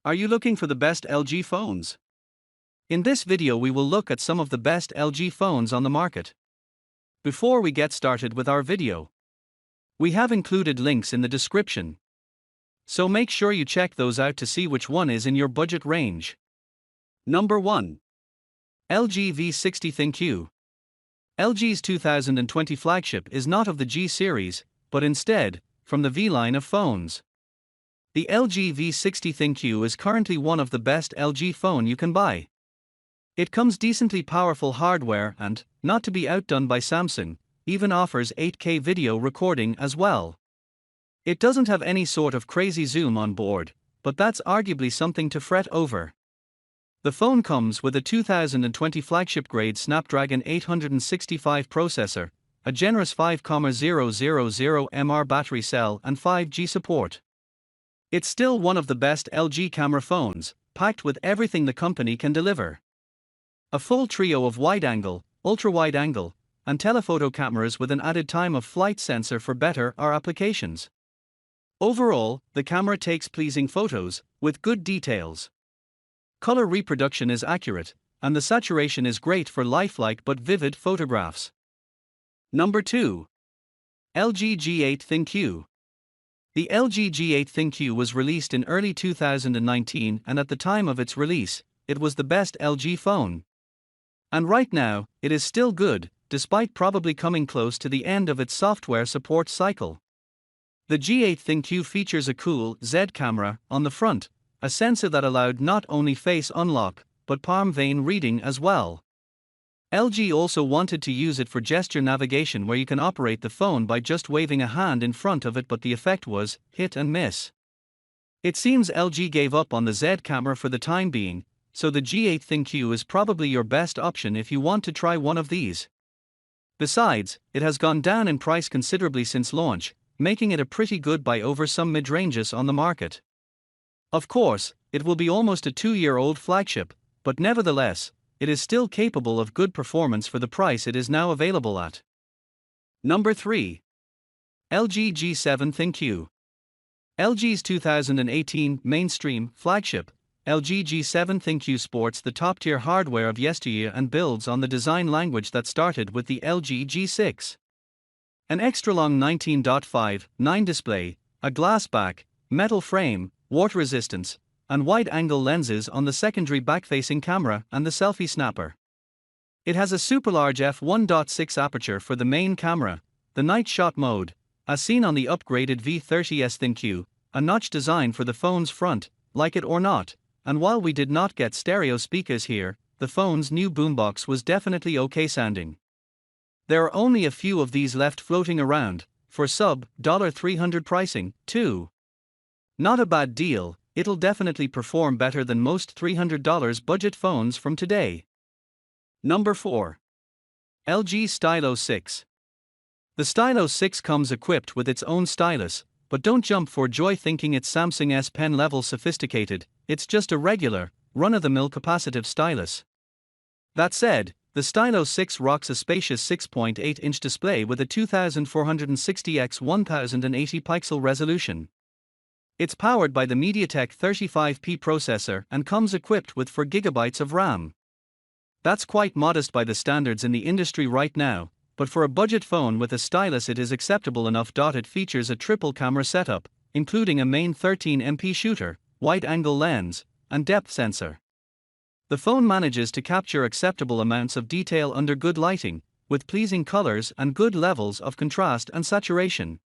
Are you looking for the best LG phones? In this video we will look at some of the best LG phones on the market. Before we get started with our video, we have included links in the description, so make sure you check those out to see which one is in your budget range. Number 1. LG V60 ThinQ. LG's 2020 flagship is not of the G series, but instead, from the V line of phones. The LG V60 ThinQ is currently one of the best LG phone you can buy. It comes decently powerful hardware and, not to be outdone by Samsung, even offers 8K video recording as well. It doesn't have any sort of crazy zoom on board, but that's arguably something to fret over. The phone comes with a 2020 flagship grade Snapdragon 865 processor, a generous 5,000 mAh battery cell and 5G support. It's still one of the best LG camera phones, packed with everything the company can deliver. A full trio of wide-angle, ultra-wide-angle, and telephoto cameras with an added time-of-flight sensor for better AR applications. Overall, the camera takes pleasing photos, with good details. Color reproduction is accurate, and the saturation is great for lifelike but vivid photographs. Number 2. LG G8 ThinQ. The LG G8 ThinQ was released in early 2019 and at the time of its release, it was the best LG phone. And right now, it is still good, despite probably coming close to the end of its software support cycle. The G8 ThinQ features a cool Z camera on the front, a sensor that allowed not only face unlock, but palm vein reading as well. LG also wanted to use it for gesture navigation where you can operate the phone by just waving a hand in front of it, but the effect was hit and miss. It seems LG gave up on the Z camera for the time being, so the G8 ThinQ is probably your best option if you want to try one of these. Besides, it has gone down in price considerably since launch, making it a pretty good buy over some mid-ranges on the market. Of course, it will be almost a 2-year-old flagship, but nevertheless, it is still capable of good performance for the price it is now available at. Number 3. LG G7 ThinQ. LG's 2018 mainstream flagship, LG G7 ThinQ sports the top-tier hardware of yesteryear and builds on the design language that started with the LG G6. An extra-long 19.59 display, a glass back, metal frame, water resistance, and wide-angle lenses on the secondary back-facing camera and the selfie snapper. It has a super-large f1.6 aperture for the main camera, the night shot mode, as seen on the upgraded V30 ThinQ, a notch design for the phone's front, like it or not, and while we did not get stereo speakers here, the phone's new boombox was definitely okay sounding. There are only a few of these left floating around, for sub $300 pricing, too. Not a bad deal. It'll definitely perform better than most $300 budget phones from today. Number 4. LG Stylo 6. The Stylo 6 comes equipped with its own stylus, but don't jump for joy thinking it's Samsung S Pen level sophisticated, it's just a regular, run-of-the-mill capacitive stylus. That said, the Stylo 6 rocks a spacious 6.8-inch display with a 2460 x 1080 pixel resolution. It's powered by the MediaTek 35P processor and comes equipped with 4GB of RAM. That's quite modest by the standards in the industry right now, but for a budget phone with a stylus it is acceptable enough. It features a triple camera setup, including a main 13MP shooter, wide-angle lens, and depth sensor. The phone manages to capture acceptable amounts of detail under good lighting, with pleasing colors and good levels of contrast and saturation.